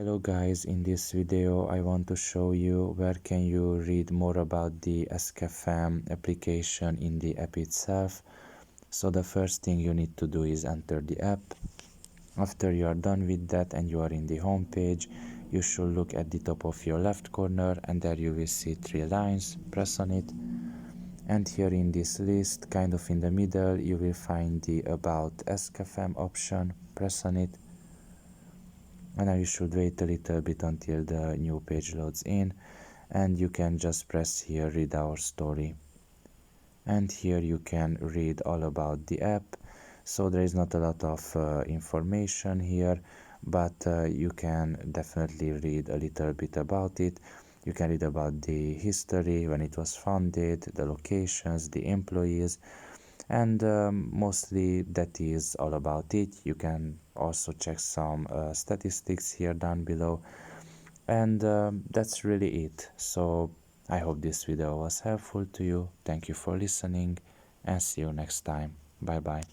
Hello guys, in this video I want to show you where can you read more about the Ask.fm application in the app itself. So the first thing you need to do is enter the app. After you are done with that and you are in the home page, you should look at the top of your left corner and there you will see 3 lines. Press on it, and here in this list, kind of in the middle, you will find the About Ask.fm option. Press on it. And now you should wait a little bit until the new page loads in, and you can just press here read our story, and here you can read all about the app. So there is not a lot of information here, but you can definitely read a little bit about it. You can read about the history, when it was founded, the locations, the employees, and mostly that is all about it. You can also check some statistics here down below, and that's really it. So I hope this video was helpful to you. Thank you for listening and see you next time. Bye bye.